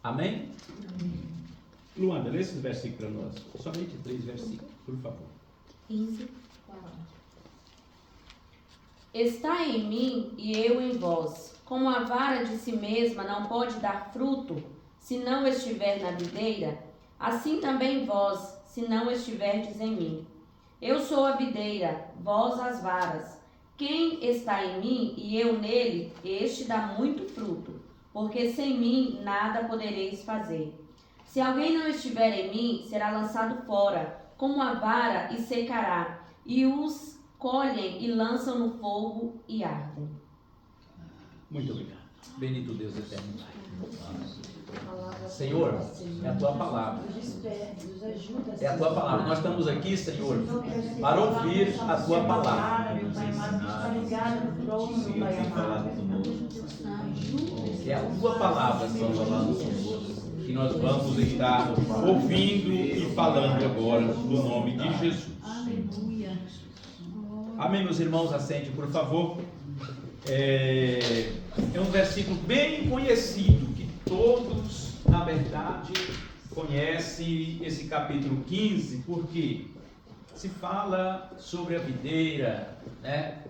Amém? Luanda, lê esse versículo para nós. Somente 3 versículos, por favor. 15. Está em mim e eu em vós. Como a vara de si mesma não pode dar fruto, se não estiver na videira, assim também vós, se não estiverdes em mim. Eu sou a videira, vós as varas. Quem está em mim e eu nele, este dá muito fruto, porque sem mim nada podereis fazer. Se alguém não estiver em mim, será lançado fora, como a vara, e secará, e os colhem e lançam no fogo e ardem. Muito obrigado. Bendito Deus eterno Pai. Senhor, é a tua palavra. É a tua palavra. Nós estamos aqui, Senhor, para ouvir a tua palavra. É a tua palavra, Senhor, que nós vamos estar ouvindo e falando agora, no nome de Jesus. Amém, meus irmãos, assente, por favor. É um versículo bem conhecido, que todos, na verdade, conhecem esse capítulo 15, porque se fala sobre a videira, né?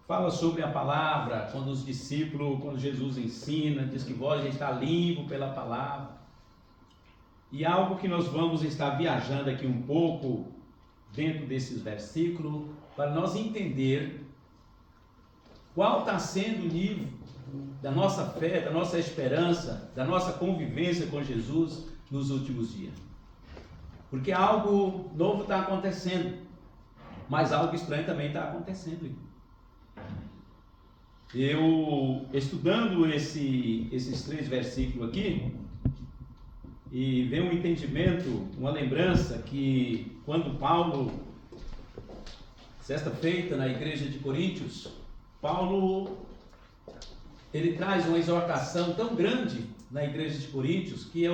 Fala sobre a palavra, quando os discípulos, quando Jesus ensina, diz que vós já está limpo pela palavra. E algo que nós vamos estar viajando aqui um pouco dentro desses versículos, para nós entender qual está sendo o nível da nossa fé, da nossa esperança, da nossa convivência com Jesus nos últimos dias. Porque algo novo está acontecendo, mas algo estranho também está acontecendo. Eu, estudando esses 3 versículos aqui, e vem um entendimento, uma lembrança que quando Paulo, sexta-feira na igreja de Coríntios, Paulo, ele traz uma exortação tão grande na igreja de Coríntios, que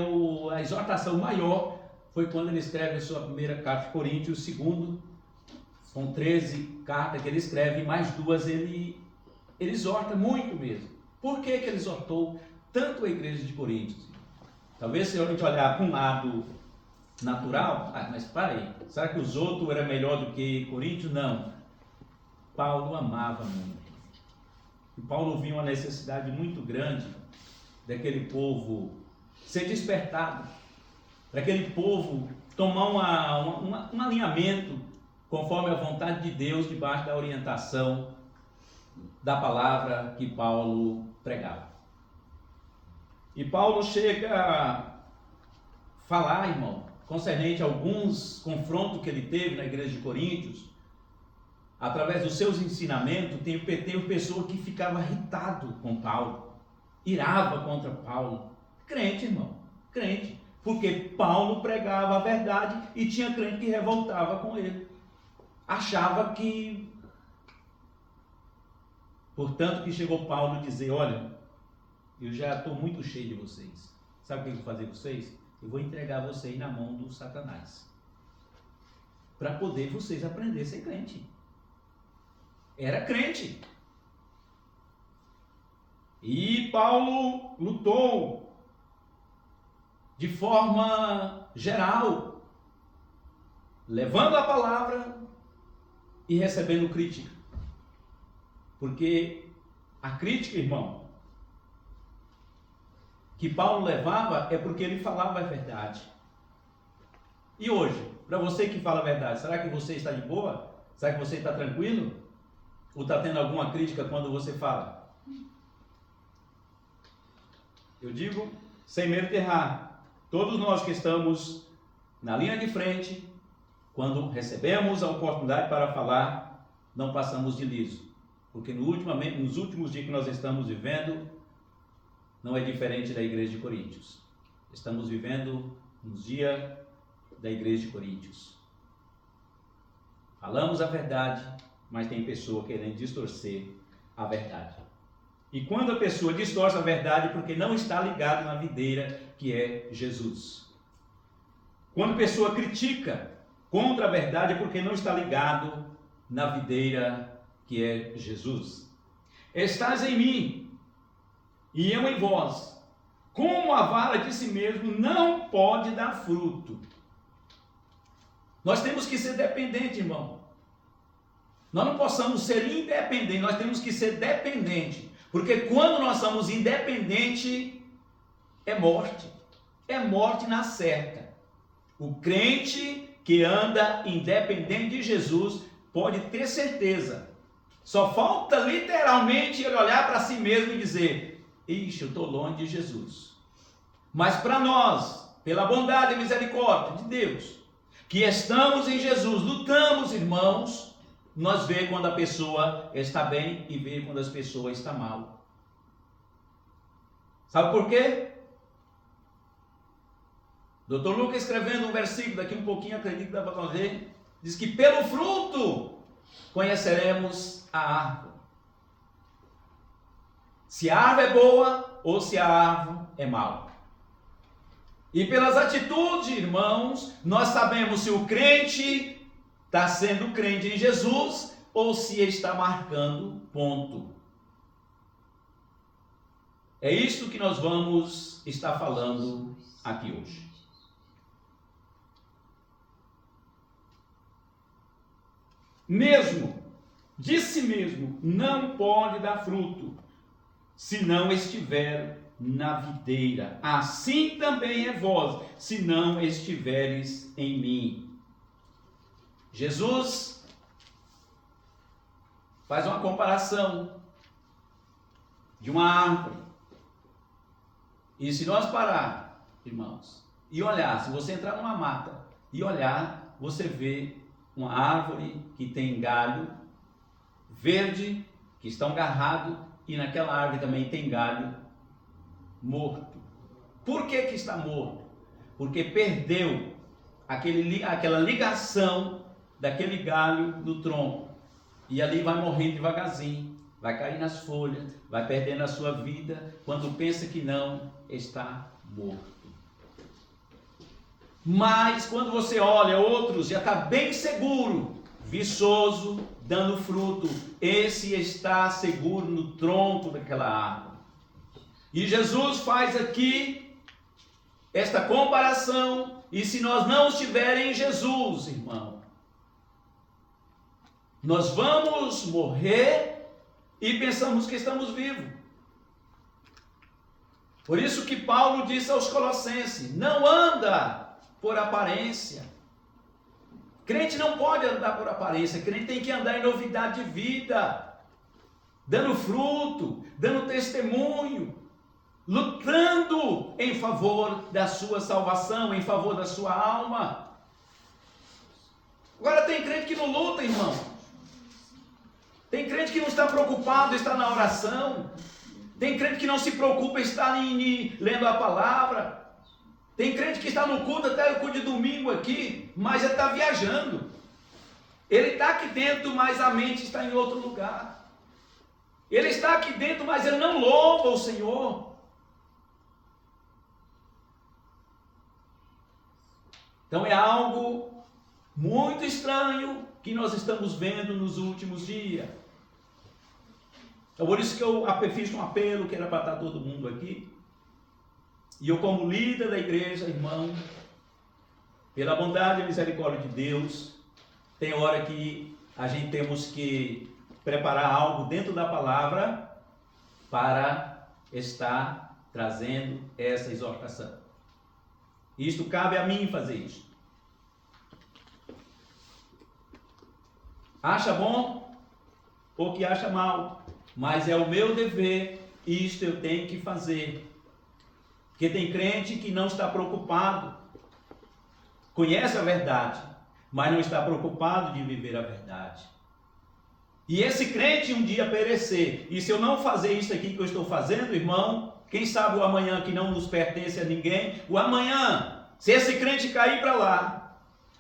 a exortação maior foi quando ele escreve a sua primeira carta de Coríntios, segundo, são 13 cartas que ele escreve, mais 2 ele exorta muito mesmo. Por que ele exortou tanto a igreja de Coríntios? Talvez se a gente olhar para um lado natural, mas para aí, será que os outros eram melhor do que Coríntios? Não. Paulo amava muito. E Paulo viu uma necessidade muito grande daquele povo ser despertado, daquele povo tomar um alinhamento conforme a vontade de Deus, debaixo da orientação da palavra que Paulo pregava. E Paulo chega a falar, irmão, concernente a alguns confrontos que ele teve na igreja de Coríntios, através dos seus ensinamentos. Tem pessoa que ficava irritado com Paulo, irava contra Paulo. Crente, irmão, crente. Porque Paulo pregava a verdade e tinha crente que revoltava com ele. Achava que... Portanto, que chegou Paulo a dizer, olha, eu já estou muito cheio de vocês. Sabe o que eu vou fazer com vocês? Eu vou entregar vocês na mão do Satanás. Para poder vocês aprenderem a ser crente. Era crente. E Paulo lutou de forma geral, levando a palavra e recebendo crítica. Porque a crítica, irmão, que Paulo levava é porque ele falava a verdade. E hoje, para você que fala a verdade, será que você está de boa? Será que você está tranquilo? Ou está tendo alguma crítica quando você fala? Eu digo, sem medo de errar, todos nós que estamos na linha de frente, quando recebemos a oportunidade para falar, não passamos de liso. Porque nos últimos dias que nós estamos vivendo, não é diferente da igreja de Coríntios. Estamos vivendo nos dias da igreja de Coríntios. Falamos a verdade, mas tem pessoa querendo distorcer a verdade. E quando a pessoa distorce a verdade, é porque não está ligado na videira que é Jesus. Quando a pessoa critica contra a verdade, é porque não está ligado na videira que é Jesus. Estás em mim e eu em vós. como a vara de si mesmo não pode dar fruto. Nós temos que ser dependentes, irmão. Nós não possamos ser independentes, nós temos que ser dependentes. Porque quando nós somos independentes, é morte. É morte na certa. O crente que anda independente de Jesus pode ter certeza. Só falta literalmente ele olhar para si mesmo e dizer: ixi, eu estou longe de Jesus. Mas para nós, pela bondade e misericórdia de Deus, que estamos em Jesus, lutamos, irmãos, nós vemos quando a pessoa está bem e vemos quando as pessoas estão mal. Sabe por quê? Dr. Lucas, escrevendo um versículo, daqui um pouquinho, acredito que dá para ver, diz que pelo fruto conheceremos a árvore. Se a árvore é boa ou se a árvore é mal. E pelas atitudes, irmãos, nós sabemos se o crente está sendo crente em Jesus ou se está marcando ponto. É isto que nós vamos estar falando aqui hoje. Mesmo, de si mesmo, não pode dar fruto, se não estiver na videira. Assim também é vós, se não estiveres em mim. Jesus faz uma comparação de uma árvore. E se nós parar, irmãos, e olhar, se você entrar numa mata e olhar, você vê uma árvore que tem galho verde, que está agarrado, e naquela árvore também tem galho morto. Por que que está morto? Porque perdeu aquela ligação daquele galho no tronco. E ali vai morrendo devagarzinho, vai cair nas folhas, vai perdendo a sua vida, quando pensa que não, está morto. Mas quando você olha outros, já está bem seguro, viçoso, dando fruto. Esse está seguro no tronco daquela árvore. E Jesus faz aqui esta comparação. E se nós não estivermos em Jesus, irmão, nós vamos morrer e pensamos que estamos vivos. Por isso que Paulo disse aos Colossenses: não anda por aparência. Crente não pode andar por aparência, crente tem que andar em novidade de vida, dando fruto, dando testemunho, lutando em favor da sua salvação, em favor da sua alma. Agora tem crente que não luta, irmão. Tem crente que não está preocupado, está na oração. Tem crente que não se preocupa, está lendo a palavra. Tem crente que está no culto, até o culto de domingo aqui, mas ele está viajando. Ele está aqui dentro, mas a mente está em outro lugar. Ele está aqui dentro, mas ele não louva o Senhor. Então é algo muito estranho que nós estamos vendo nos últimos dias. É por isso que eu fiz um apelo, que era para estar todo mundo aqui. E eu, como líder da igreja, irmão, pela bondade e misericórdia de Deus, tem hora que a gente temos que preparar algo dentro da palavra para estar trazendo essa exortação. Isto cabe a mim fazer isso. Acha bom ou que acha mal, mas é o meu dever, isto eu tenho que fazer. Porque tem crente que não está preocupado, conhece a verdade, mas não está preocupado de viver a verdade. E esse crente um dia perecer, e se eu não fazer isso aqui que eu estou fazendo, irmão, quem sabe o amanhã que não nos pertence a ninguém, o amanhã, se esse crente cair para lá,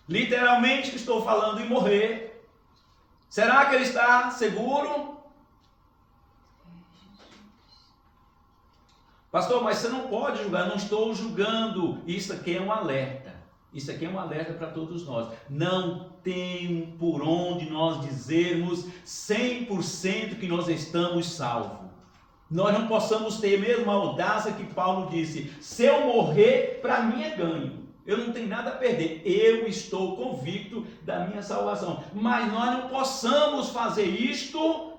literalmente que estou falando, e morrer, será que ele está seguro? Pastor, mas você não pode julgar. Não estou julgando. Isso aqui é um alerta. Isso aqui é um alerta para todos nós. Não tem por onde nós dizermos 100% que nós estamos salvos. nós não possamos ter mesmo a audácia que Paulo disse: se eu morrer, para mim é ganho. Eu não tenho nada a perder. Eu estou convicto da minha salvação. Mas nós não possamos fazer isto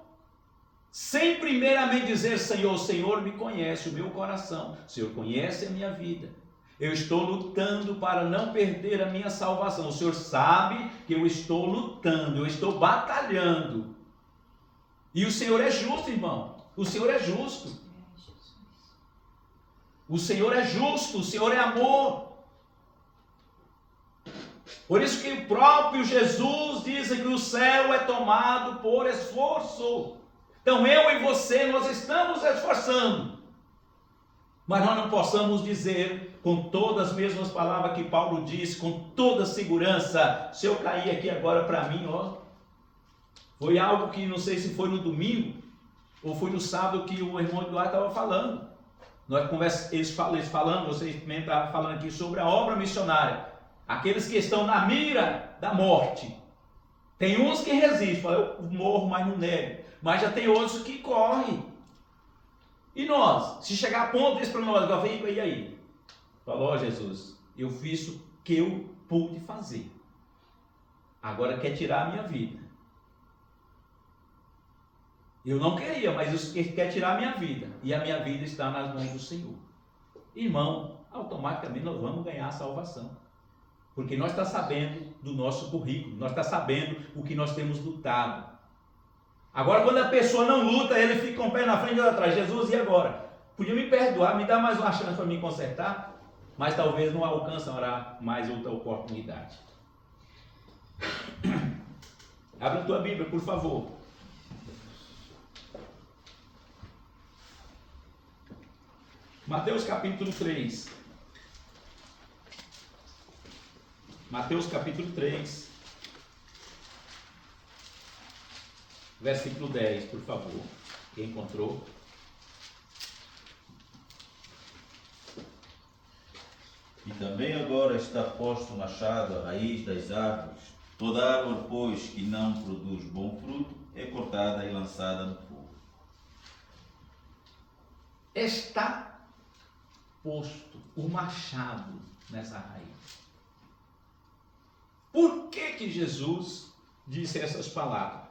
sem primeiramente dizer: Senhor, o Senhor me conhece o meu coração. O Senhor conhece a minha vida. Eu estou lutando para não perder a minha salvação. O Senhor sabe que eu estou lutando, eu estou batalhando. E o Senhor é justo, irmão. O Senhor é justo. O Senhor é justo, o Senhor é amor. Por isso que o próprio Jesus diz que o céu é tomado por esforço. Então eu e você, nós estamos esforçando. Mas nós não possamos dizer com todas as mesmas palavras que Paulo disse, com toda segurança: se eu cair aqui agora, para mim, ó, foi algo que não sei se foi no domingo ou foi no sábado que o irmão Eduardo estava falando. Eles falando, vocês também estavam falando aqui sobre a obra missionária. Aqueles que estão na mira da morte. Tem uns que resistem, falam: eu morro, mas não nego. Mas já tem outros que correm. E nós, se chegar a ponto disso para nós, e aí? Falou: ó Jesus, eu fiz o que eu pude fazer. Agora quer tirar a minha vida. Eu não queria, mas ele quer tirar a minha vida. E a minha vida está nas mãos do Senhor. Irmão, automaticamente nós vamos ganhar a salvação. Porque nós estamos sabendo do nosso currículo, nós estamos sabendo o que nós temos lutado. Agora, quando a pessoa não luta, ele fica com o pé na frente e outro atrás. Jesus, e agora? Podia me perdoar, me dar mais uma chance para me consertar? Mas talvez não alcançará mais outra oportunidade. Abra a tua Bíblia, por favor. Mateus capítulo 3. Mateus capítulo 3. Versículo 10, por favor. Quem encontrou? E também agora está posto o machado à raiz das árvores. Toda árvore, pois, que não produz bom fruto, é cortada e lançada no fogo. Está posto o machado nessa raiz. Por que Jesus disse essas palavras?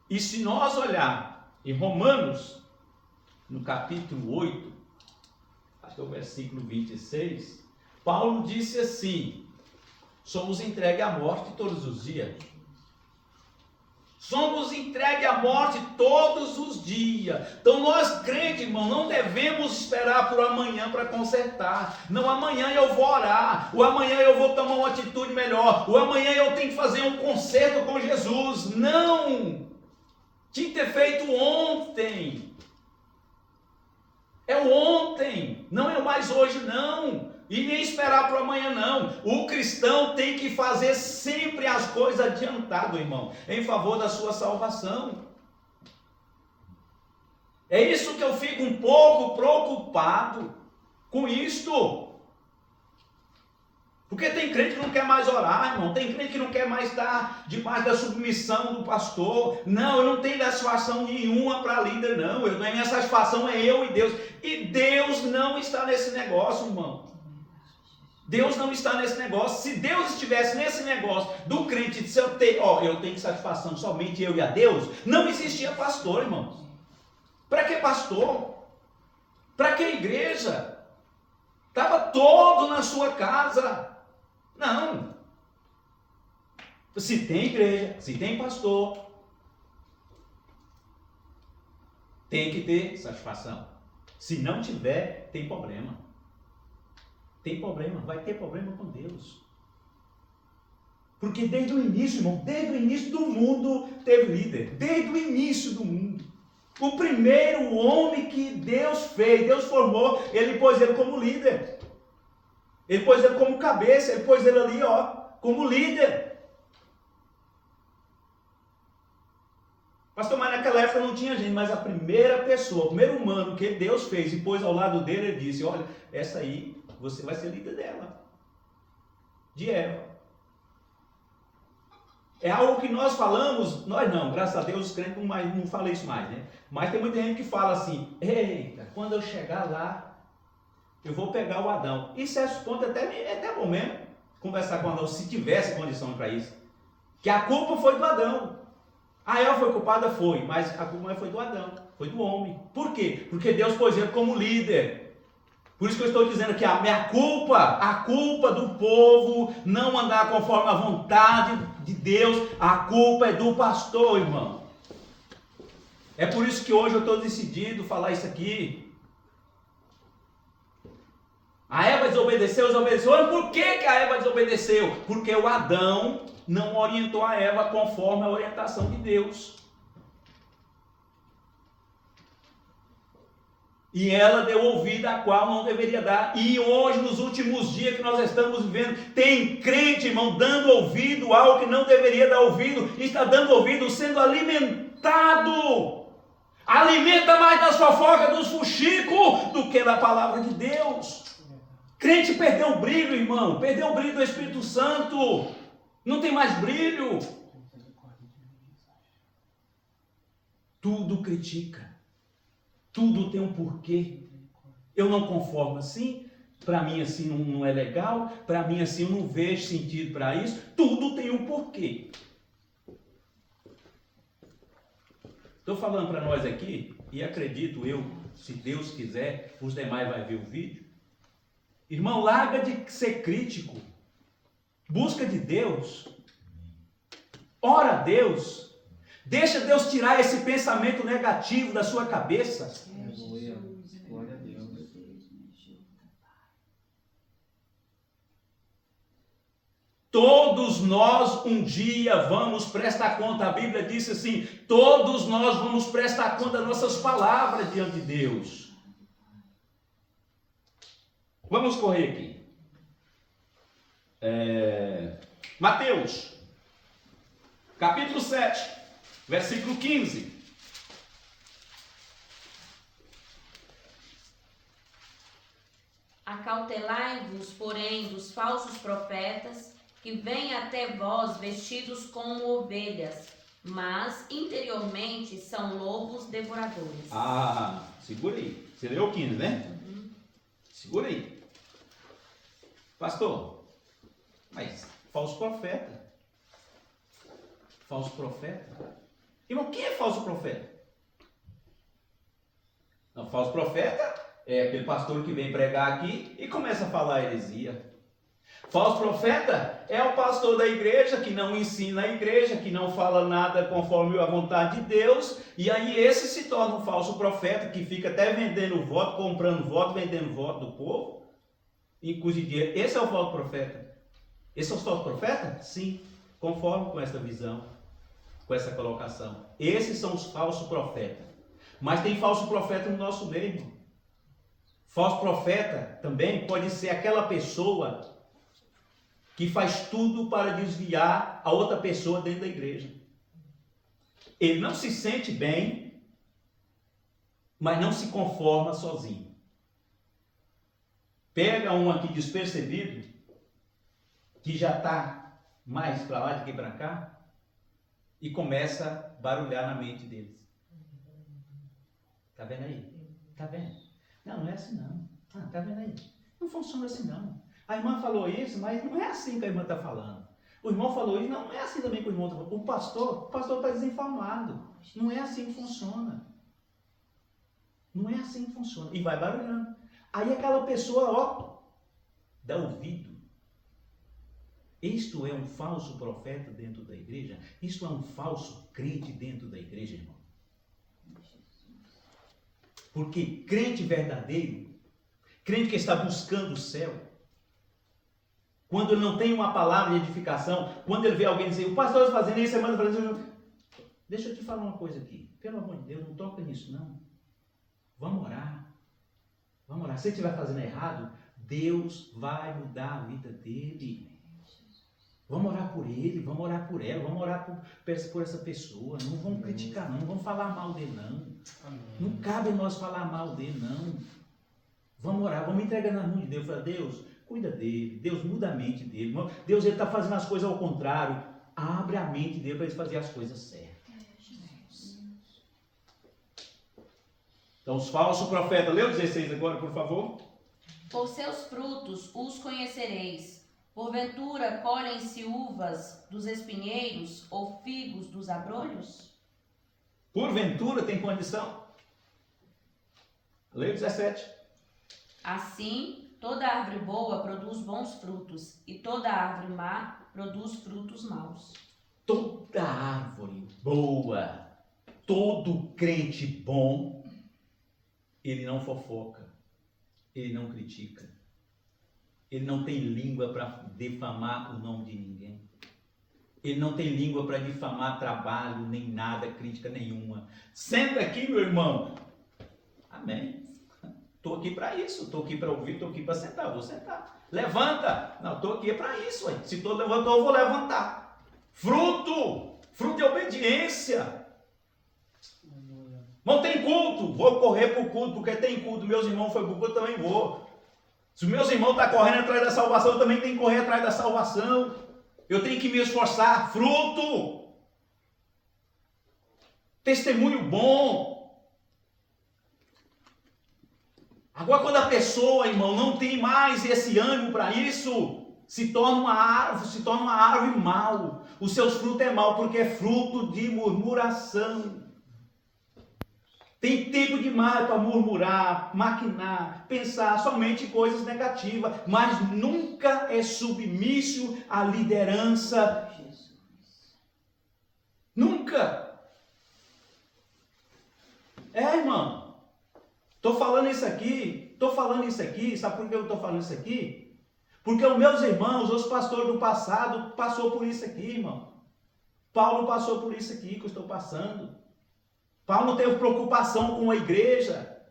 E se nós olhar em Romanos, no capítulo 8, acho que é o versículo 26, Paulo disse assim: somos entregues à morte todos os dias. Somos entregues à morte todos os dias. Então nós, crentes, irmão, não devemos esperar por amanhã para consertar. Não, amanhã eu vou orar. O amanhã eu vou tomar uma atitude melhor. O amanhã eu tenho que fazer um concerto com Jesus. Não! Tinha que ter feito ontem. É o ontem. Não é mais hoje, não. E nem esperar para amanhã, não. O cristão tem que fazer sempre as coisas adiantado, irmão, em favor da sua salvação. É isso que eu fico um pouco preocupado com isto. Porque tem crente que não quer mais orar, irmão. Tem crente que não quer mais estar debaixo da submissão do pastor. Não, eu não tenho satisfação nenhuma para líder, não. A minha satisfação é eu e Deus. E Deus não está nesse negócio, irmão. Deus não está nesse negócio. Se Deus estivesse nesse negócio do crente de eu tenho satisfação somente eu e a Deus, não existia pastor, irmãos. Para que pastor? Para que igreja? Estava todo na sua casa. Não. Se tem igreja, se tem pastor, tem que ter satisfação. Se não tiver, tem problema. Tem problema, vai ter problema com Deus. Porque desde o início, irmão, desde o início do mundo teve líder. Desde o início do mundo. O primeiro homem que Deus fez, Deus formou, ele pôs ele como líder. Ele pôs ele como cabeça, ele pôs ele ali, como líder. Pastor, mas naquela época não tinha gente, mas a primeira pessoa, o primeiro humano que Deus fez e pôs ao lado dele, ele disse: olha, essa aí, você vai ser líder dela. De Eva. É algo que nós falamos, nós não, graças a Deus os crentes não falam isso mais, né? Mas tem muita gente que fala assim, eita, quando eu chegar lá, eu vou pegar o Adão. E certo ponto é até bom mesmo conversar com o Adão, se tivesse condição para isso. Que a culpa foi do Adão. A Eva foi culpada? Foi, mas a culpa não foi do Adão, foi do homem. Por quê? Porque Deus pôs ele como líder. Por isso que eu estou dizendo que a culpa do povo não andar conforme a vontade de Deus, a culpa é do pastor, irmão. É por isso que hoje eu estou decidido a falar isso aqui. A Eva desobedeceu. Por que a Eva desobedeceu? Porque o Adão não orientou a Eva conforme a orientação de Deus. E ela deu ouvido a qual não deveria dar. E hoje, nos últimos dias que nós estamos vivendo, tem crente, irmão, dando ouvido ao que não deveria dar ouvido. Está dando ouvido, sendo alimentado. Alimenta mais das fofocas dos fuxicos do que da palavra de Deus. Crente perdeu o brilho, irmão. Perdeu o brilho do Espírito Santo. Não tem mais brilho. Tudo critica. Tudo tem um porquê. Eu não conformo assim. Para mim assim não é legal. Para mim assim eu não vejo sentido para isso. Tudo tem um porquê. Estou falando para nós aqui, e acredito eu, se Deus quiser, os demais vão ver o vídeo. Irmão, larga de ser crítico. Busca de Deus. Ora a Deus. Deixa Deus tirar esse pensamento negativo da sua cabeça. Glória a Deus. Todos nós um dia vamos prestar conta. A Bíblia diz assim: todos nós vamos prestar conta das nossas palavras diante de Deus. Vamos correr aqui. Mateus, capítulo 7, versículo 15. Acautelai-vos, porém, dos falsos profetas, que vêm até vós vestidos como ovelhas, mas interiormente são lobos devoradores. Segura aí. Você leu o 15, né? Segura aí. Pastor, mas falso profeta. Falso profeta? Irmão, quem é falso profeta? Não, falso profeta é aquele pastor que vem pregar aqui e começa a falar heresia. Falso profeta é o pastor da igreja que não ensina a igreja, que não fala nada conforme a vontade de Deus, e aí esse se torna um falso profeta que fica até vendendo voto, comprando voto, vendendo voto do povo, inclusive dinheiro. Esse é o falso profeta. Esse é o falso profeta? Sim, conforme com essa visão, com essa colocação. Esses são os falsos profetas. Mas tem falso profeta no nosso meio. Falso profeta também pode ser aquela pessoa que faz tudo para desviar a outra pessoa dentro da igreja. Ele não se sente bem, mas não se conforma sozinho. Pega um aqui despercebido, que já está mais para lá do que para cá, e começa a barulhar na mente deles. Está vendo aí? Está vendo? Não é assim não. Está vendo aí? Não funciona assim não. A irmã falou isso, mas não é assim que a irmã está falando. O irmão falou isso, não é assim também que o irmão está falando. O pastor está desinformado. Não é assim que funciona. Não é assim que funciona. E vai barulhando. Aí aquela pessoa, dá ouvido. Isto é um falso profeta dentro da igreja? Isto é um falso crente dentro da igreja, irmão? Porque crente verdadeiro, crente que está buscando o céu, quando ele não tem uma palavra de edificação, quando ele vê alguém dizer, o pastor está fazendo isso, semana fazendo isso, deixa eu te falar uma coisa aqui, pelo amor de Deus, não toca nisso não. Vamos orar. Vamos orar. Se ele estiver fazendo errado, Deus vai mudar a vida dele. Vamos orar por ele, vamos orar por ela, vamos orar por essa pessoa. Não vamos criticar não vamos falar mal dele não. Amém. Não cabe nós falar mal dele não. Vamos orar, vamos entregar nas mãos de Deus. Falar, Deus, cuida dele, Deus muda a mente dele. Deus, ele está fazendo as coisas ao contrário. Abre a mente dele para eles fazerem as coisas certas. Então, os falsos profetas, lê o 16 agora, por favor. Por seus frutos os conhecereis. Porventura colhem-se uvas dos espinheiros ou figos dos abrolhos? Porventura tem condição? Lê o 17. Assim, toda árvore boa produz bons frutos, e toda árvore má produz frutos maus. Toda árvore boa, todo crente bom, ele não fofoca, ele não critica, ele não tem língua para difamar o nome de ninguém, ele não tem língua para difamar trabalho, nem nada, crítica nenhuma. Senta aqui, meu irmão. Amém. Estou aqui para isso, estou aqui para ouvir, estou aqui para sentar, vou sentar. Levanta. Não, estou aqui para isso. Ué. Se estou levantou, eu vou levantar. Fruto de obediência. Não tem culto, vou correr para o culto, porque tem culto. Meus irmãos foram para o culto, eu também vou. Se os meus irmãos estão correndo atrás da salvação, eu também tenho que correr atrás da salvação. Eu tenho que me esforçar. Fruto. Testemunho bom. Agora, quando a pessoa, irmão, não tem mais esse ânimo para isso, se torna uma árvore mal. Os seus frutos é mal, porque é fruto de murmuração. Tem tempo demais para murmurar, maquinar, pensar somente coisas negativas, mas nunca é submisso à liderança. Nunca. Irmão. Estou falando isso aqui, sabe por que eu estou falando isso aqui? Porque os meus irmãos, os pastores do passado, passou por isso aqui, irmão. Paulo passou por isso aqui que eu estou passando. Paulo teve preocupação com a igreja,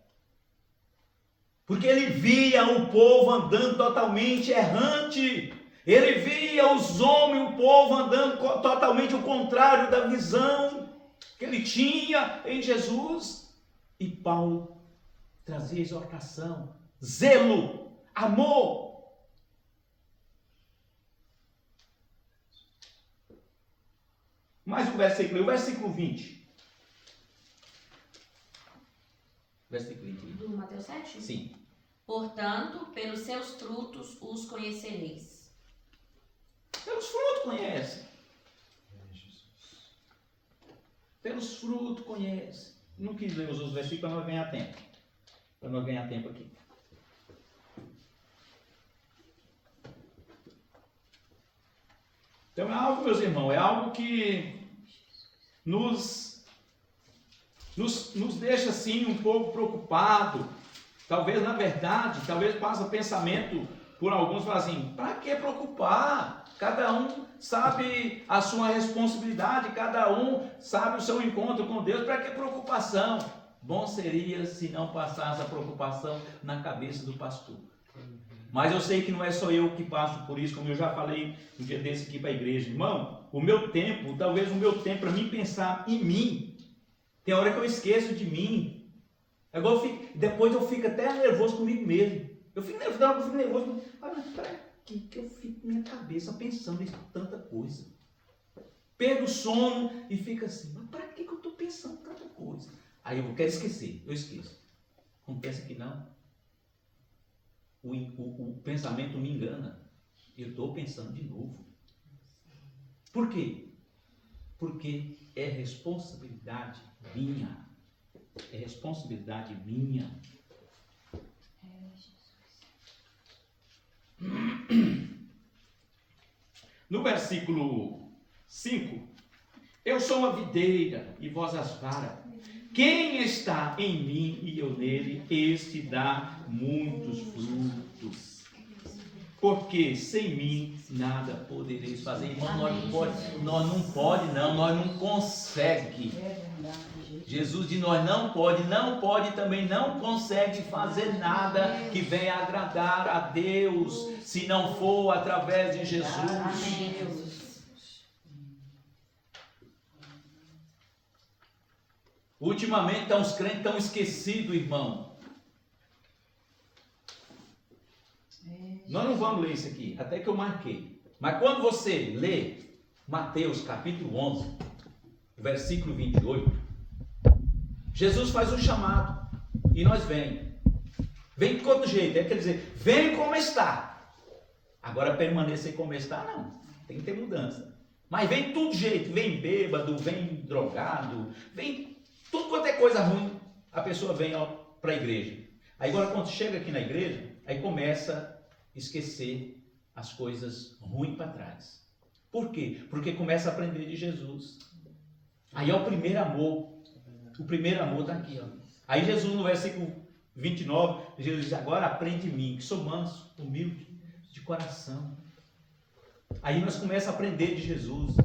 porque ele via o povo andando totalmente errante, ele via os homens, o povo andando totalmente o contrário da visão que ele tinha em Jesus. E Paulo trazia exortação, zelo, amor. Mais um versículo, o versículo 20. Versículo 20. Do Mateus 7? Sim. Portanto, pelos seus frutos os conhecereis. Pelos frutos conhece. Pelos frutos conhece. Não quis ler os outros versículos para nós ganhar tempo. Para nós ganhar tempo aqui. Então é algo, meus irmãos, é algo que nos deixa assim um pouco preocupado. Talvez, na verdade, passa o pensamento por alguns, falam assim, para que preocupar? Cada um sabe a sua responsabilidade, cada um sabe o seu encontro com Deus, para que preocupação? Bom seria se não passasse a preocupação na cabeça do pastor. Mas eu sei que não é só eu que passo por isso, como eu já falei um dia desse aqui para a igreja. Irmão, o meu tempo para mim pensar em mim, tem hora que eu esqueço de mim. Agora depois eu fico até nervoso comigo mesmo. Eu fico nervoso. Olha, para que eu fico minha cabeça pensando em tanta coisa? Perdo o sono e fica assim, mas para que eu estou pensando tanta coisa? Aí eu quero esquecer, eu esqueço. Não pensa que não. O pensamento me engana. Eu estou pensando de novo. Por quê? Porque é responsabilidade minha. É responsabilidade minha. No versículo 5, eu sou uma videira e vós as varas. Quem está em mim e eu nele, este dá muitos frutos. Porque sem mim nada podereis fazer. Irmão, nós não consegue. Jesus de nós não pode, também não consegue fazer nada que venha agradar a Deus, se não for através de Jesus. Ultimamente os crentes estão esquecidos, irmão. Nós não vamos ler isso aqui, até que eu marquei. Mas quando você lê, Mateus capítulo 11, versículo 28, Jesus faz um chamado e nós vem de todo jeito, quer dizer, vem como está. Agora permanecer como está não, tem que ter mudança. Mas vem de todo jeito, vem bêbado, vem drogado, vem tudo quanto é coisa ruim, a pessoa vem para a igreja. Aí agora quando chega aqui na igreja, aí começa a esquecer as coisas ruins para trás. Por quê? Porque começa a aprender de Jesus. Aí é o primeiro amor está aqui. Ó. Aí Jesus no versículo 29, Jesus diz, agora aprende de mim, que sou manso, humilde, de coração. Aí nós começamos a aprender de Jesus.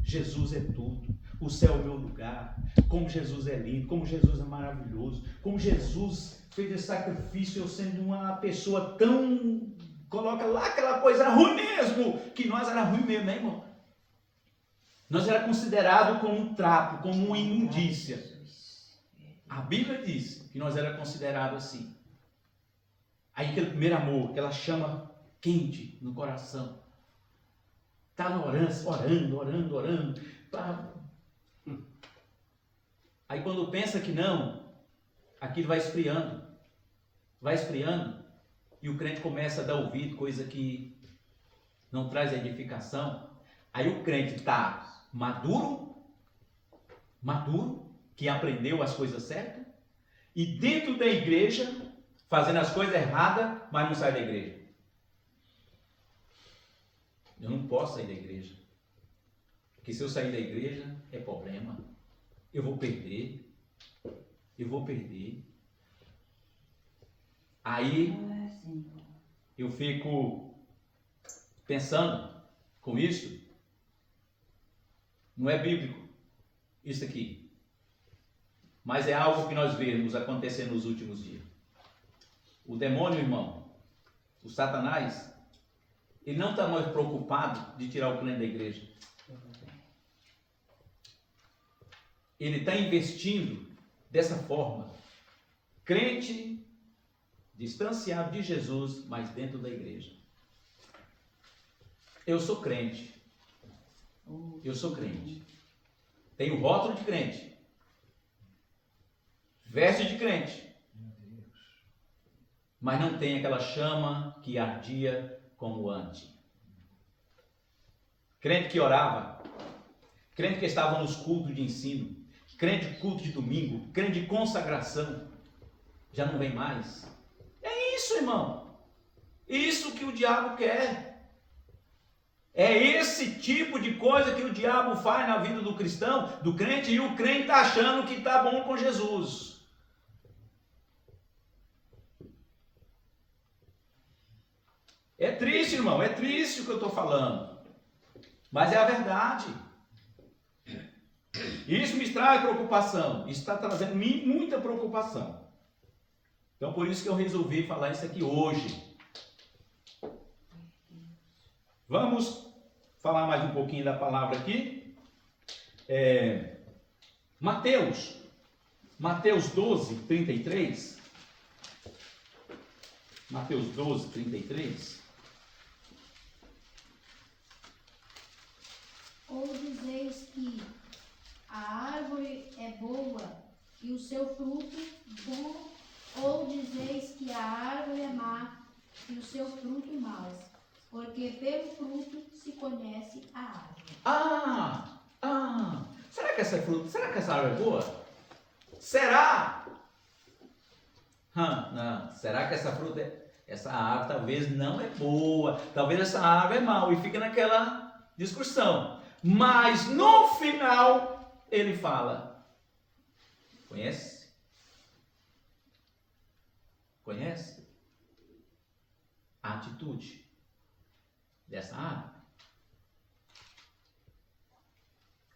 Jesus é tudo. O céu é o meu lugar. Como Jesus é lindo, como Jesus é maravilhoso, como Jesus fez esse sacrifício, eu sendo uma pessoa tão... Coloca lá aquela coisa, era ruim mesmo, que nós era ruim mesmo, né, irmão? Nós era considerado como um trapo, como uma imundícia. A Bíblia diz que nós era considerado assim. Aí aquele primeiro amor, aquela chama quente no coração. Está na orando. Aí quando pensa que não, aquilo vai esfriando. E o crente começa a dar ouvido, coisa que não traz edificação. Aí o crente está maduro, que aprendeu as coisas certas, e dentro da igreja, fazendo as coisas erradas, mas não sai da igreja. Eu não posso sair da igreja, porque se eu sair da igreja, é problema. Eu vou perder. Aí, eu fico pensando com isso, não é bíblico, isso aqui. Mas é algo que nós vemos acontecer nos últimos dias. O demônio, irmão, o Satanás, ele não está mais preocupado de tirar o crente da igreja. Ele está investindo dessa forma. Crente distanciado de Jesus, mas dentro da igreja. Eu sou crente. Tenho rótulo de crente. Veste de crente. Mas não tem aquela chama que ardia como antes. Crente que orava. Crente que estava nos cultos de ensino. Crente de culto de domingo. Crente de consagração. Já não vem mais. É isso, irmão. Isso que o diabo quer. É esse tipo de coisa que o diabo faz na vida do cristão, do crente, e o crente está achando que está bom com Jesus. É triste, irmão, é triste o que eu estou falando. Mas é a verdade. Isso me traz preocupação. Isso está trazendo muita preocupação. Então, por isso que eu resolvi falar isso aqui hoje. Vamos falar mais um pouquinho da palavra aqui. Mateus 12, 33. Mateus 12, 33. Ou dizeis que a árvore é boa e o seu fruto bom, ou dizeis que a árvore é má e o seu fruto mau, porque pelo fruto se conhece a árvore. Será que essa árvore é boa? Será? Não. Será que essa árvore talvez não é boa? Talvez essa árvore é má, e fica naquela discussão. Mas no final ele fala: conhece? Conhece a atitude dessa árvore?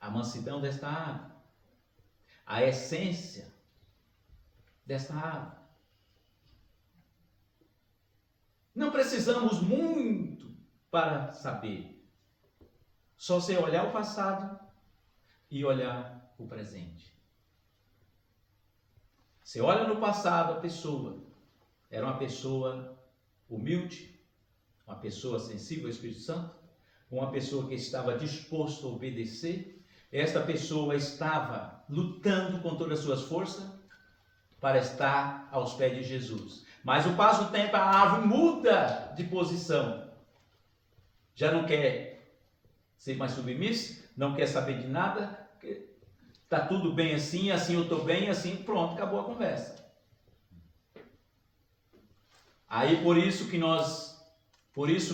A mansidão desta árvore? A essência desta árvore? Não precisamos muito para saber. Só você olhar o passado e olhar o presente. Você olha no passado, a pessoa era uma pessoa humilde, uma pessoa sensível ao Espírito Santo, uma pessoa que estava disposto a obedecer, esta pessoa estava lutando com todas as suas forças para estar aos pés de Jesus. Mas o passo do tempo, a árvore muda de posição. Já não quer ser mais submissa, não quer saber de nada, está tudo bem assim, assim eu estou bem, assim pronto, acabou a conversa. Aí por isso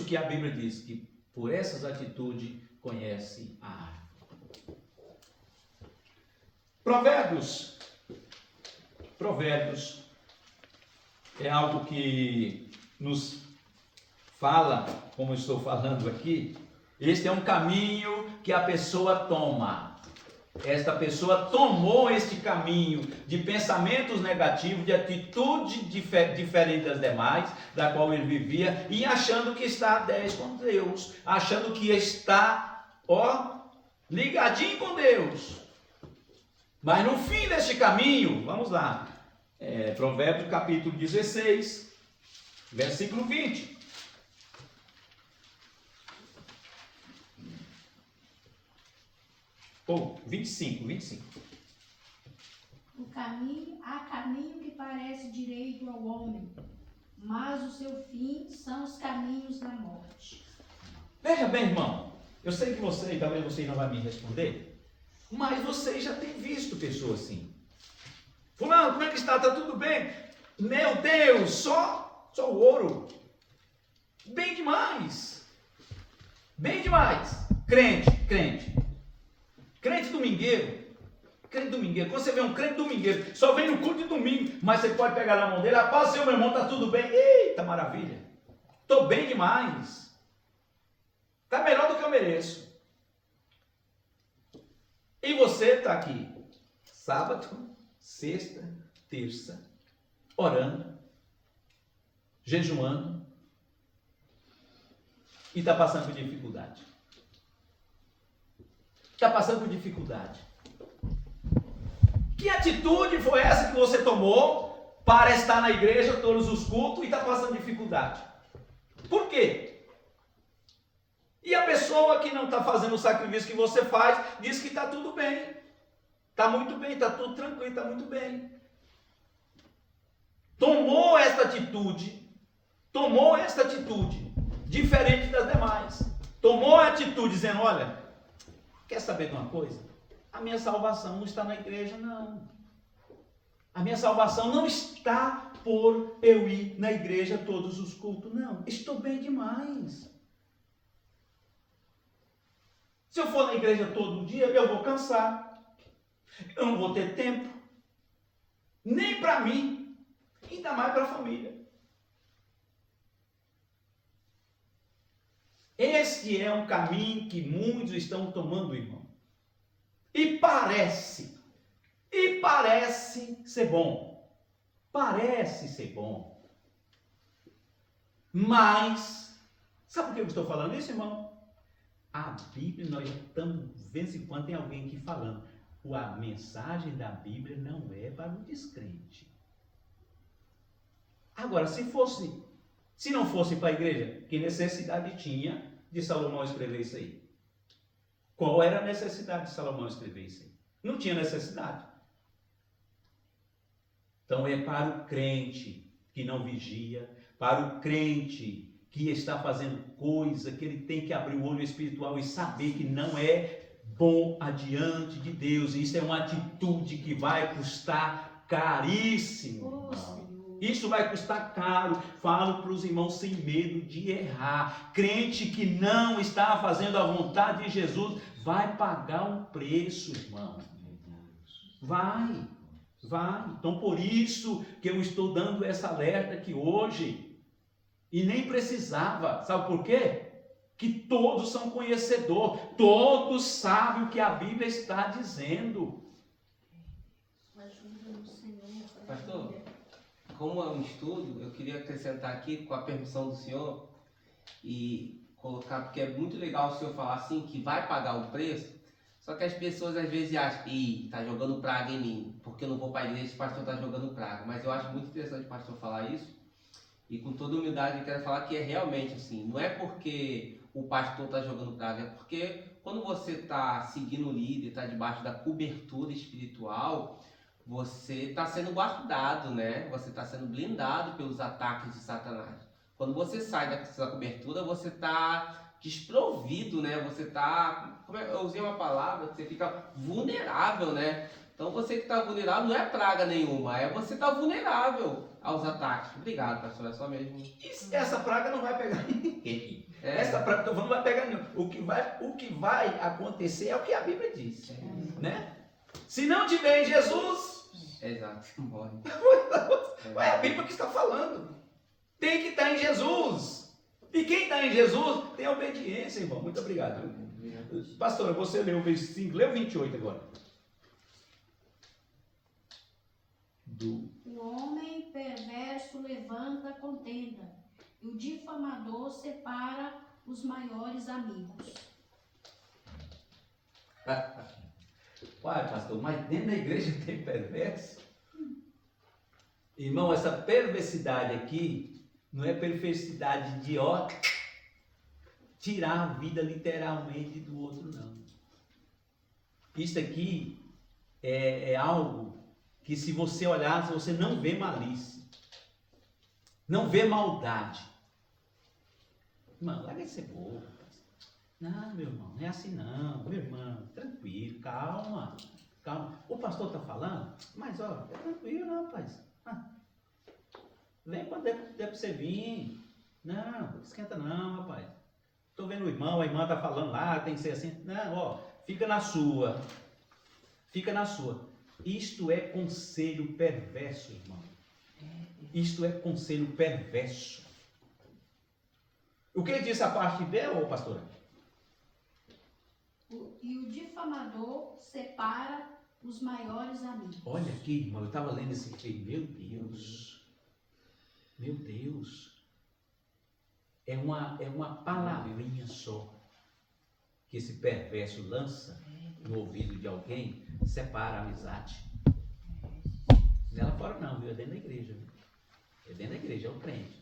que a Bíblia diz que por essas atitudes conhece a árvore. Provérbios é algo que nos fala, como eu estou falando aqui, este é um caminho que a pessoa toma. Esta pessoa tomou este caminho de pensamentos negativos, de atitude diferente das demais, da qual ele vivia, e achando que está a 10 com Deus, achando que está, ligadinho com Deus. Mas no fim deste caminho, vamos lá, Provérbios capítulo 16, versículo 20. Ou 25. Há caminho que parece direito ao homem, mas o seu fim são os caminhos da morte. Veja bem, irmão, eu sei que você, talvez você não vai me responder, mas você já tem visto pessoas assim. Fulano, como é que está? Está tudo bem? Meu Deus, só o ouro. Bem demais. Crente domingueiro. Quando você vê um crente domingueiro, só vem no culto de domingo, mas você pode pegar na mão dele, paz, seu meu irmão, está tudo bem. Eita, maravilha. Estou bem demais. Está melhor do que eu mereço. E você está aqui, sábado, sexta, terça, orando, jejuando, e está passando por dificuldade. Que atitude foi essa que você tomou para estar na igreja todos os cultos e está passando dificuldade? Por quê? E a pessoa que não está fazendo o sacrifício que você faz, diz que está tudo bem. Está muito bem, está tudo tranquilo, está muito bem. Tomou esta atitude diferente das demais. Tomou a atitude dizendo, olha, quer saber de uma coisa? A minha salvação não está na igreja, não. A minha salvação não está por eu ir na igreja todos os cultos, não. Estou bem demais. Se eu for na igreja todo dia, eu vou cansar. Eu não vou ter tempo. Nem para mim. Ainda mais para a família. Este é um caminho que muitos estão tomando, irmão. E parece ser bom. Parece ser bom. Mas, sabe por que eu estou falando isso, irmão? A Bíblia, nós estamos, de vez em quando tem alguém aqui falando, a mensagem da Bíblia não é para o descrente. Agora, se não fosse para a igreja, que necessidade tinha de Salomão escrever isso aí? Qual era a necessidade de Salomão escrever isso aí? Não tinha necessidade. Então é para o crente que não vigia, para o crente que está fazendo coisa que ele tem que abrir o olho espiritual e saber que não é bom adiante de Deus. Isso é uma atitude que vai custar caríssimo. Isso vai custar caro. Falo para os irmãos sem medo de errar. Crente que não está fazendo a vontade de Jesus vai pagar um preço, irmão. Vai. Então por isso que eu estou dando essa alerta aqui hoje. E nem precisava. Sabe por quê? Que todos são conhecedores. Todos sabem o que a Bíblia está dizendo. Pastor, como é um estudo, eu queria acrescentar aqui, com a permissão do senhor, e colocar, porque é muito legal o senhor falar assim, que vai pagar o preço, só que as pessoas às vezes acham, tá jogando praga em mim, porque eu não vou para a igreja, o pastor está jogando praga. Mas eu acho muito interessante o pastor falar isso, e com toda humildade eu quero falar que é realmente assim, não é porque o pastor está jogando praga, é porque quando você está seguindo o líder, está debaixo da cobertura espiritual, você está sendo guardado, né? Você está sendo blindado pelos ataques de Satanás. Quando você sai dessa cobertura, você está desprovido, né? Você está, eu usei uma palavra, você fica vulnerável, né? Então você que está vulnerável não é praga nenhuma, é você está vulnerável aos ataques. Obrigado, pastor, é só mesmo. Essa praga não vai pegar ninguém. É. Essa praga não vai pegar ninguém. O que vai acontecer é o que a Bíblia diz. Né? Se não tiver em Jesus, Exato, morre. é a Bíblia que está falando. Tem que estar em Jesus. E quem está em Jesus tem obediência, irmão. Muito obrigado. Pastora, você leu o versículo, leu 28 agora. O homem perverso levanta contenda, e o difamador separa os maiores amigos. Uai, pastor, mas dentro da igreja tem perverso? Irmão, essa perversidade aqui não é perversidade de tirar a vida literalmente do outro, não. Isso aqui é algo que, se você olhar, você não vê malícia, não vê maldade. Irmão, larga de ser bobo. Não, meu irmão, não é assim não. Meu irmão, tranquilo, calma. O pastor está falando, mas ó, é tranquilo, rapaz. Vem quando der para você vir. Não esquenta não, rapaz. Estou vendo o irmão, a irmã está falando lá, tem que ser assim. Não, ó, fica na sua. Fica na sua. Isto é conselho perverso, irmão. Isto é conselho perverso. O que diz a parte B, ô pastora? E o difamador separa os maiores amigos. Olha aqui, irmão, eu estava lendo esse aqui. Meu Deus. Meu Deus. É uma palavrinha só que esse perverso lança no ouvido de alguém, separa a amizade. Não é lá fora não, viu? É dentro da igreja. Viu? É dentro da igreja, é o crente.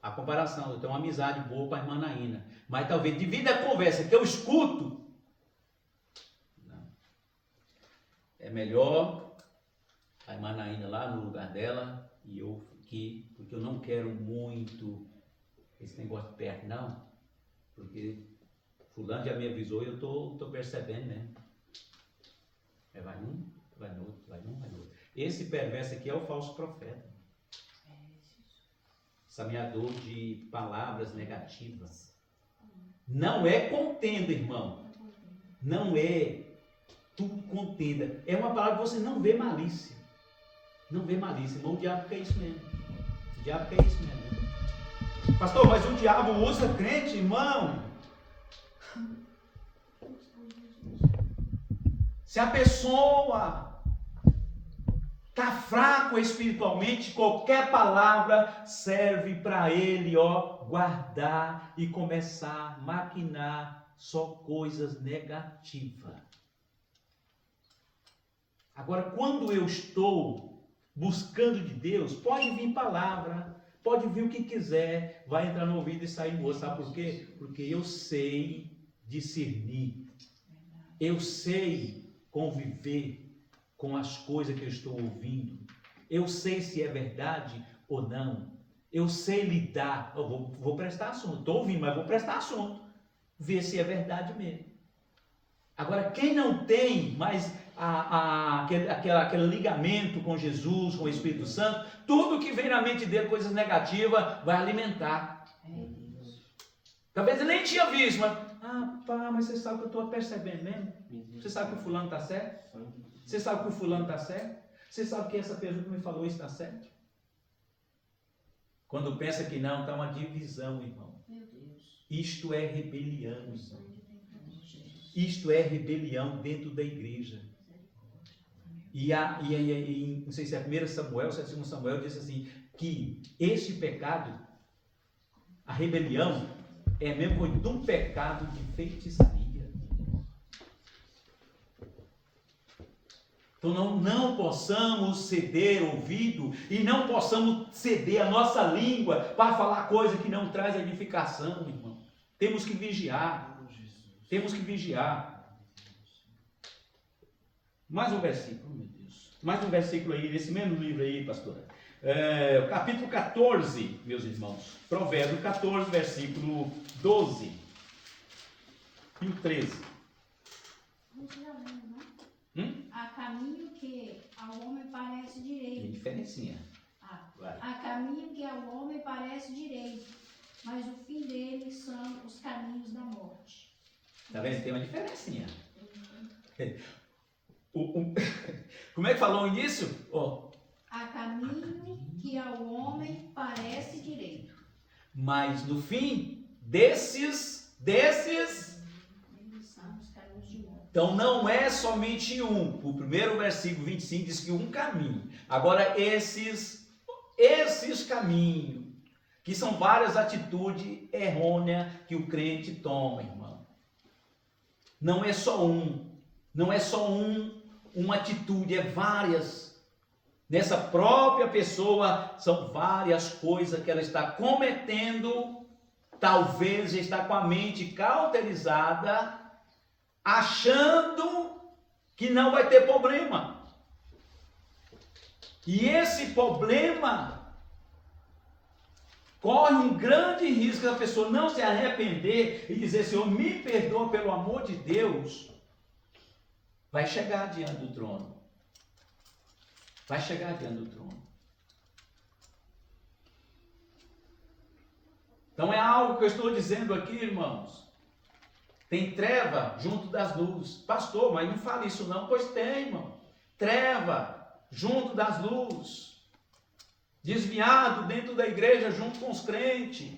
A comparação, eu tenho uma amizade boa com a irmã Naína, mas talvez devido à conversa que eu escuto, não. É melhor a irmã Naína lá no lugar dela e eu aqui, porque eu não quero muito esse negócio de perto, não, porque fulano já me avisou e eu tô percebendo, né? Vai um, vai no outro, vai um, vai no outro. Esse perverso aqui é o falso profeta. Sameador de palavras negativas. Não é contenda, irmão. Não é tudo contenda. É uma palavra que você não vê malícia. Não vê malícia. Irmão, o diabo quer isso mesmo. O diabo quer isso mesmo. Pastor, mas o diabo usa crente, irmão. Se a pessoa está fraco espiritualmente, qualquer palavra serve para ele, guardar e começar a maquinar só coisas negativas. Agora, quando eu estou buscando de Deus, pode vir palavra, pode vir o que quiser, vai entrar no ouvido e sair no outro. Sabe por quê? Porque eu sei discernir, eu sei conviver com as coisas que eu estou ouvindo, eu sei se é verdade ou não, eu sei lidar, eu vou prestar assunto, estou ouvindo, mas vou prestar assunto, ver se é verdade mesmo. Agora, quem não tem mais aquele ligamento com Jesus, com o Espírito Santo, tudo que vem na mente dele, coisas negativas, vai alimentar. Talvez ele nem tinha visto, mas você sabe que eu estou percebendo mesmo? Você sabe que o fulano está certo? Você sabe que o fulano está certo? Você sabe que essa pessoa que me falou isso está certo? Quando pensa que não, está uma divisão, irmão. Meu Deus. Isto é rebelião, irmão. Isto é rebelião dentro da igreja. E não sei se é 1 Samuel, se é 2 Samuel, diz assim, que este pecado, a rebelião, é mesmo de um pecado de feitiçaria. Então não possamos ceder ouvido e não possamos ceder a nossa língua para falar coisa que não traz edificação, irmão. Temos que vigiar. Temos que vigiar. Mais um versículo, meu Deus. Mais um versículo aí, nesse mesmo livro aí, pastora. Capítulo 14, meus irmãos. Provérbio 14, versículo 12 e o 13. Você já lembra, né? Há caminho que ao homem parece Tem direito. diferencinha. Vai. Há caminho que ao homem parece direito, mas o fim dele são os caminhos da morte. Tá vendo? Tem uma diferencinha. Como é que falou o início? Há caminho que ao homem parece direito. Mas no fim desses Eles são os caminhos de morte. então não é somente um. O primeiro versículo 25 diz que um caminho. Agora esses caminhos, que são várias atitudes errôneas que o crente toma, irmão. Não é só um. Não é só uma atitude, é várias. Nessa própria pessoa, são várias coisas que ela está cometendo. Talvez está com a mente cauterizada, achando que não vai ter problema. E esse problema corre um grande risco da pessoa não se arrepender e dizer: Senhor, me perdoa pelo amor de Deus. Vai chegar diante do trono. Vai chegar diante do trono. Então é algo que eu estou dizendo aqui, irmãos. Tem treva junto das luzes. Pastor, mas não fale isso não. Pois tem, irmão. Treva junto das luzes. Desviado dentro da igreja junto com os crentes.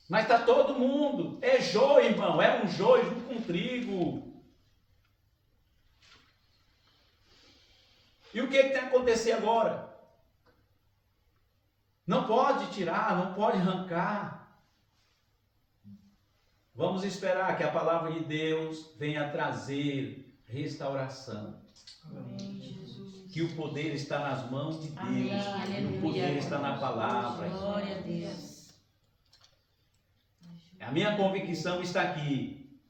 Mas está todo mundo. É joio, irmão. É um joio junto com trigo. E o que tem que acontecer agora? Não pode tirar, não pode arrancar. Vamos esperar que a palavra de Deus venha trazer restauração. Amém, Jesus. Que o poder está nas mãos de Deus. Amém, que o poder está na palavra. Glória a Deus. A minha convicção está aqui.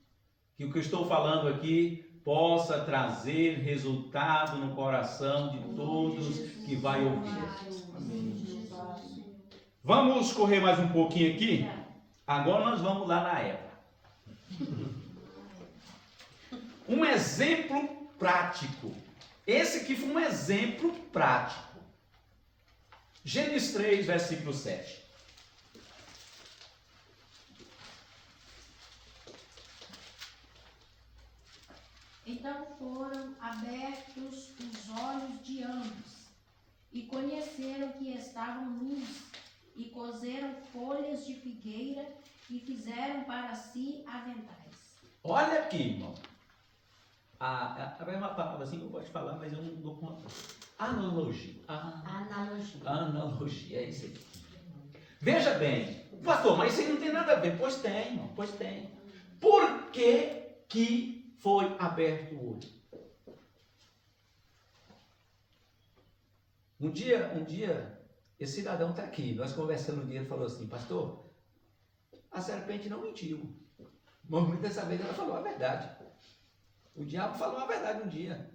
Que o que eu estou falando aqui possa trazer resultado no coração de todos que vai ouvir. Vamos correr mais um pouquinho aqui? Agora nós vamos lá na Eva. Um exemplo prático. Esse aqui foi um exemplo prático. Gênesis 3, versículo 7. Então foram abertos os olhos de ambos, e conheceram que estavam nus, e coseram folhas de figueira, e fizeram para si aventais. Olha aqui, irmão. É uma palavra assim que eu posso falar, mas eu não dou conta. Analogia. Analogia. Analogia, é isso aqui. Veja bem, pastor, mas isso aí não tem nada a ver. Pois tem, irmão, pois tem. Por que foi aberto o olho? Um dia, esse cidadão está aqui, nós conversando um dia, ele falou assim: pastor, a serpente não mentiu. Mas muitas vezes ela falou a verdade. O diabo falou a verdade um dia,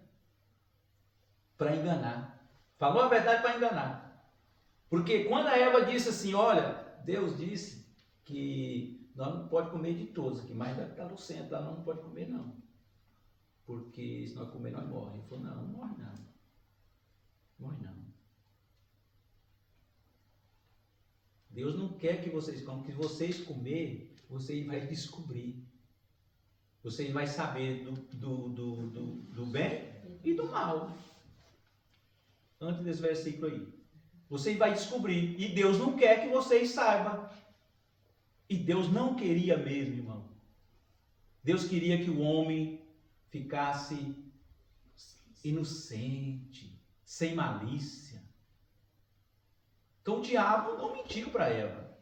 para enganar. Falou a verdade para enganar. Porque quando a Eva disse assim: olha, Deus disse que nós não podemos comer de todos aqui, mas está no centro, lá não pode comer não. Porque se nós comer, nós morremos. Ele falou: não, não morre não. Morre não. Deus não quer que vocês comam, que vocês comer, vocês vai descobrir. Vocês vai saber do bem e do mal. Antes desse versículo aí. Você vai descobrir. E Deus não quer que vocês saibam. E Deus não queria mesmo, irmão. Deus queria que o homem ficasse inocente, sem malícia. Então o diabo não mentiu para Eva.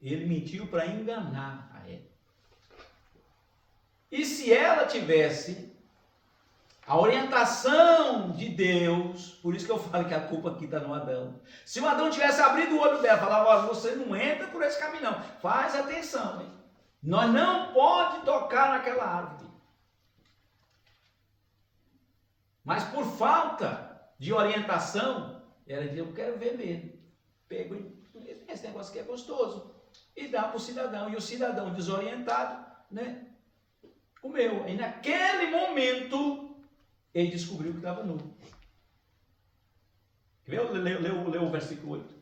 Ele mentiu para enganar a Eva. E se ela tivesse A orientação de Deus, por isso que eu falo que a culpa aqui está no Adão. Se o Adão tivesse abrido o olho dela, falava, olha, você não entra por esse caminho não, faz atenção, hein? Nós não pode tocar naquela árvore. Mas por falta de orientação, ela dizia, eu quero ver mesmo. Pego esse negócio aqui é gostoso. E dá para o cidadão. E o cidadão desorientado, né, comeu. E naquele momento, ele descobriu que estava nu. Leu o versículo 8.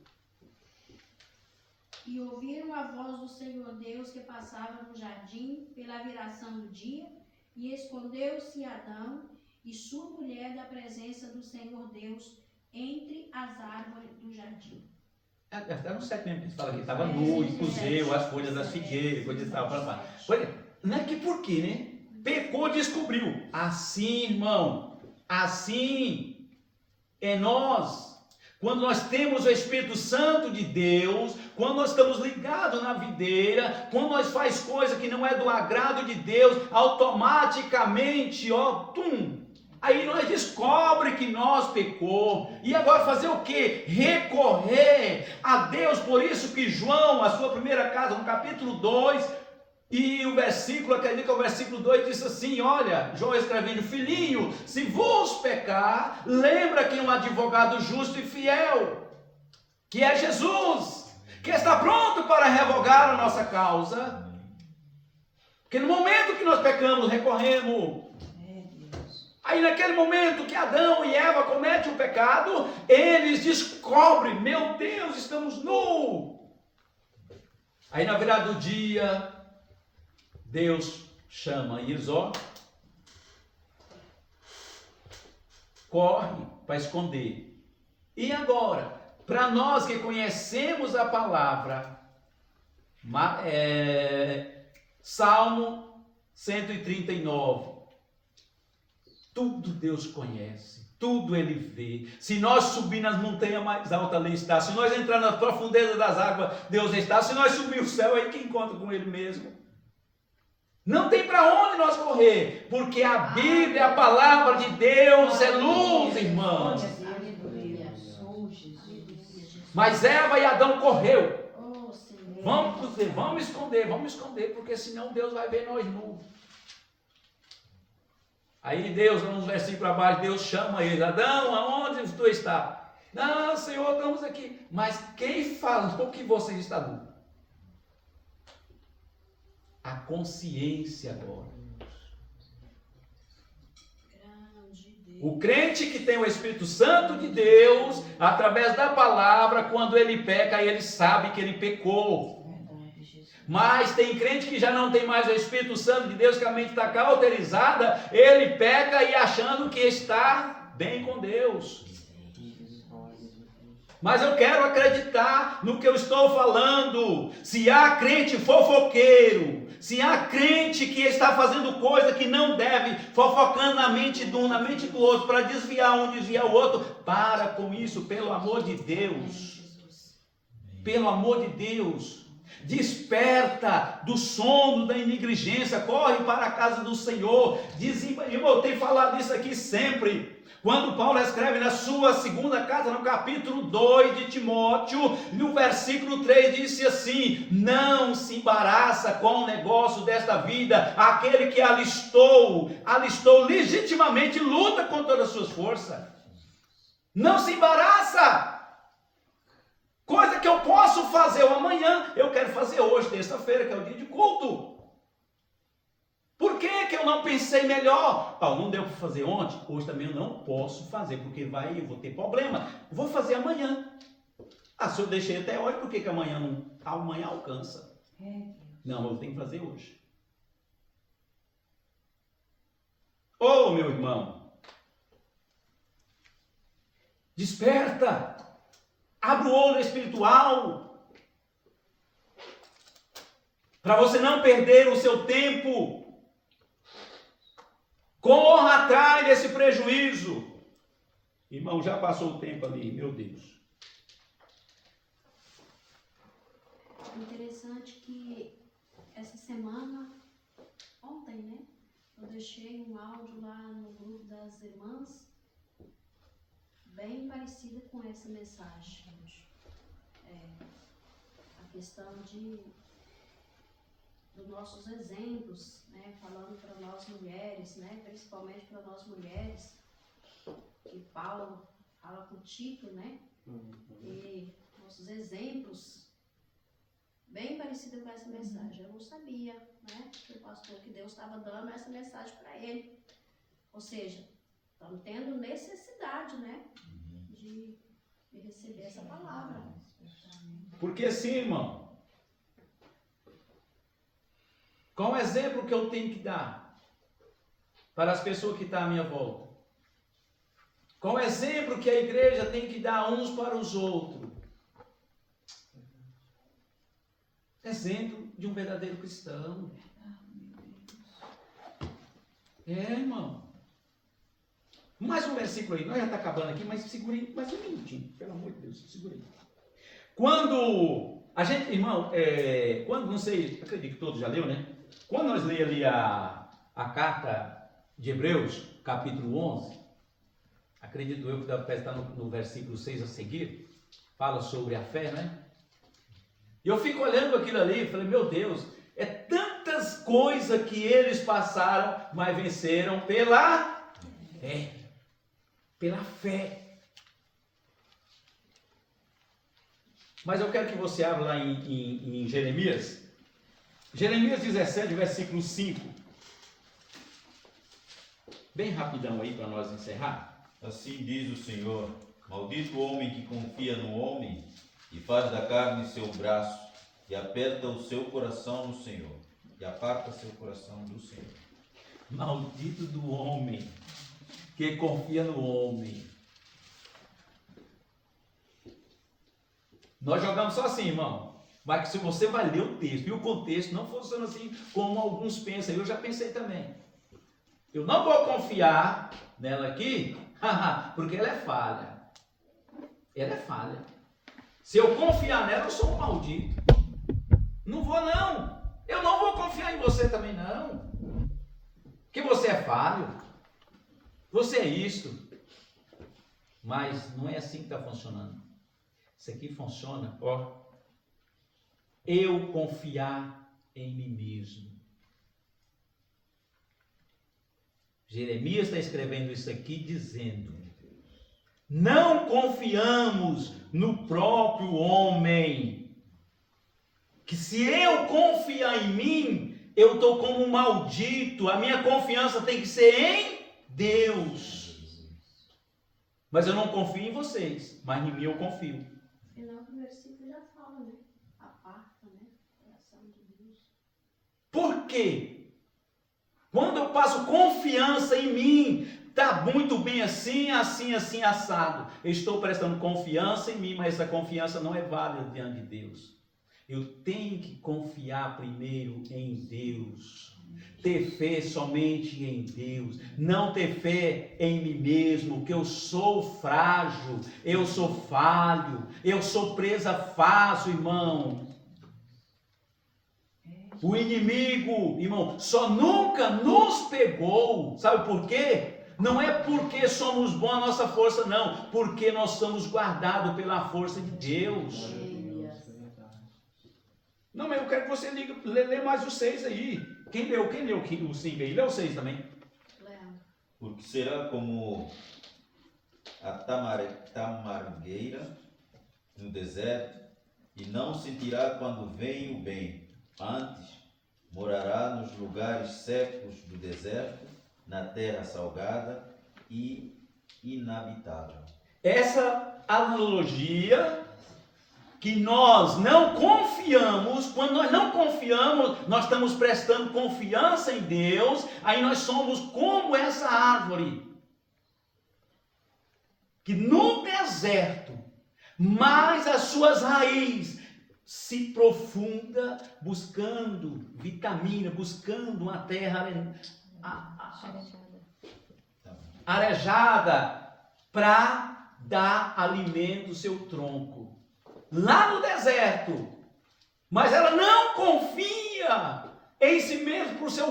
E ouviram a voz do Senhor Deus que passava no jardim pela viração do dia, e escondeu-se Adão e sua mulher da presença do Senhor Deus entre as árvores do jardim. Está no 7 mesmo, que fala que estava nu e cozeu as folhas das figueiras, coisa e tal. Não é que por quê, né? Pecou, descobriu. Assim, irmão, assim é nós. Quando nós temos o Espírito Santo de Deus, quando nós estamos ligados na videira, quando nós faz coisa que não é do agrado de Deus, automaticamente, aí nós descobre que nós pecou. E agora fazer o quê? Recorrer a Deus. Por isso que João, a sua primeira carta, no capítulo 2, e o versículo, acredito que é o versículo 2, diz assim, olha, João escrevendo, filhinho, se vos pecar, lembra que um advogado justo e fiel, que é Jesus, que está pronto para revogar a nossa causa. Porque no momento que nós pecamos, recorremos. Aí naquele momento que Adão e Eva cometem o pecado, eles descobrem, meu Deus, estamos nus. Aí na virada do dia, Deus chama eles, corre para esconder. E agora, para nós que conhecemos a palavra, Salmo 139, tudo Deus conhece, tudo Ele vê. Se nós subir nas montanhas mais altas, Ele está. Se nós entrar nas profundezas das águas, Deus está. Se nós subir o céu, é aí que encontra com Ele mesmo. Não tem para onde nós correr, porque a Bíblia, a palavra de Deus é luz, irmãos. Mas Eva e Adão correu. Vamos esconder, porque senão Deus vai ver nós nus. Aí Deus, uns versículos abaixo, Deus chama ele, Adão, aonde tu está? Não, Senhor, estamos aqui. Mas quem falou que você está nu? A consciência agora. O crente que tem o Espírito Santo de Deus, através da palavra, quando ele peca, ele sabe que ele pecou. Mas tem crente que já não tem mais o Espírito Santo de Deus, que a mente está cauterizada, ele peca e achando que está bem com Deus. Mas eu quero acreditar no que eu estou falando. Se há crente fofoqueiro, se há crente que está fazendo coisa que não deve, fofocando na mente de um, na mente do outro, para desviar um, desviar o outro, para com isso, pelo amor de Deus. Pelo amor de Deus. Desperta do sono da negligência, corre para a casa do Senhor. Eu tenho falado isso aqui sempre. Quando Paulo escreve na sua segunda carta, no capítulo 2 de Timóteo, no versículo 3, disse assim: não se embaraça com o negócio desta vida, aquele que alistou legitimamente, luta com todas as suas forças. Não se embaraça. Coisa que eu posso fazer amanhã, eu quero fazer hoje, terça-feira, que é o dia de culto. Por que eu não pensei melhor? Não deu para fazer ontem, hoje também eu não posso fazer, porque eu vou ter problema. Vou fazer amanhã. Se eu deixei até hoje, por que amanhã alcança? Não, eu tenho que fazer hoje. Meu irmão, desperta, abre o olho espiritual, para você não perder o seu tempo. Corra atrás desse prejuízo. Irmão, já passou o tempo ali, meu Deus. Interessante que essa semana, ontem, né? eu deixei um áudio lá no grupo das irmãs, bem parecida com essa mensagem. A questão dos nossos exemplos, né, falando para nós mulheres, né, principalmente para nós mulheres, que Paulo fala com Tito, né, e nossos exemplos, bem parecido com essa mensagem. Eu não sabia, né, que o pastor, que Deus estava dando essa mensagem para ele. Ou seja, estamos tendo necessidade, né, de receber essa palavra. Porque assim, irmão, qual o exemplo que eu tenho que dar para as pessoas que estão à minha volta? Qual o exemplo que a igreja tem que dar uns para os outros? Exemplo de um verdadeiro cristão. Irmão. Mais um versículo aí. Nós já está acabando aqui, mas segura aí mais um minutinho. Pelo amor de Deus, segura aí. Quando a gente, irmão, quando, não sei, acredito que todos já leu, né? Quando nós lemos ali a carta de Hebreus, capítulo 11, acredito eu que deve estar no versículo 6 a seguir, fala sobre a fé, né? E eu fico olhando aquilo ali e falei, meu Deus, é tantas coisas que eles passaram, mas venceram pela fé. Pela fé. Mas eu quero que você abra lá em Jeremias. Jeremias 17, versículo 5. Bem rapidão aí para nós encerrar. Assim diz o Senhor: maldito o homem que confia no homem e faz da carne seu braço e aperta o seu coração no Senhor. E aparta seu coração do Senhor. Maldito do homem que confia no homem. Nós jogamos só assim, irmão. Mas se você vai ler o texto e o contexto não funciona assim como alguns pensam. Eu já pensei também. Eu não vou confiar nela aqui, porque ela é falha. Ela é falha. Se eu confiar nela, eu sou um maldito. Não vou não. Eu não vou confiar em você também não. Que você é falho. Você é isto. Mas não é assim que está funcionando. Isso aqui funciona, ó. Eu confiar em mim mesmo. Jeremias está escrevendo isso aqui dizendo: não confiamos no próprio homem. Que se eu confiar em mim, eu estou como um maldito. A minha confiança tem que ser em Deus. Mas eu não confio em vocês, mas em mim eu confio. No final do versículo já fala, né? Aparta, né? Coração de Deus. Por quê? Quando eu passo confiança em mim, está muito bem assim, assado. Eu estou prestando confiança em mim, mas essa confiança não é válida diante de Deus. Eu tenho que confiar primeiro em Deus. Ter fé somente em Deus. Não ter fé em mim mesmo, que eu sou frágil, eu sou falho, eu sou presa fácil, irmão. O inimigo, irmão, só nunca nos pegou. Sabe por quê? Não é porque somos bons a nossa força, não. Porque nós somos guardados pela força de Deus. Não, mas eu quero que você lê mais os 6 aí. Quem leu o 5 aí? Leu o 6 também. Porque será como a tamargueira no deserto, e não sentirá quando vem o bem. Antes, morará nos lugares secos do deserto, na terra salgada e inabitável. Essa analogia que nós não confiamos, quando nós não confiamos, nós estamos prestando confiança em Deus, aí nós somos como essa árvore, que no deserto, mas as suas raízes se profunda, buscando vitamina, buscando uma terra arejada, para dar alimento ao seu tronco. Lá no deserto, mas ela não confia em si mesmo por seu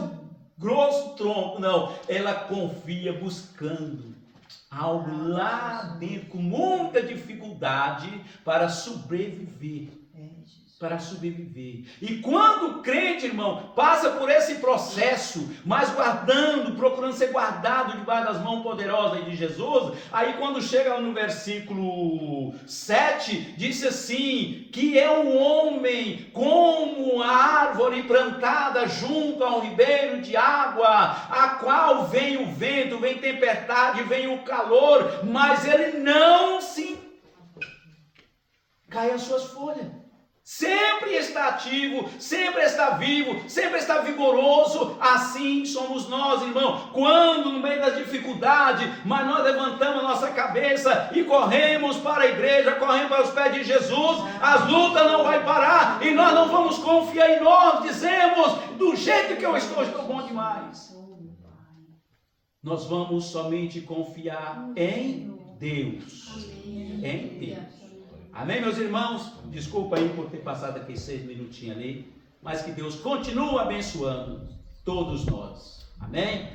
grosso tronco, não. Ela confia buscando algo lá dentro, com muita dificuldade, para sobreviver. Para sobreviver. E quando o crente, irmão, passa por esse processo, mas guardando, procurando ser guardado debaixo das mãos poderosas de Jesus, aí quando chega no versículo 7, diz assim, que é o homem como a árvore plantada junto a um ribeiro de água, a qual vem o vento, vem tempestade, vem o calor, mas ele não se cai as suas folhas. Sempre está ativo, sempre está vivo, sempre está vigoroso. Assim somos nós, irmão. Quando no meio da dificuldade, mas nós levantamos a nossa cabeça e corremos para a igreja, corremos para os pés de Jesus, as lutas não vai parar e nós não vamos confiar em nós. Dizemos, do jeito que eu estou bom demais. Nós vamos somente confiar em Deus. Em Deus. Amém, meus irmãos? Desculpa aí por ter passado aqui 6 minutinhos ali, mas que Deus continue abençoando todos nós. Amém?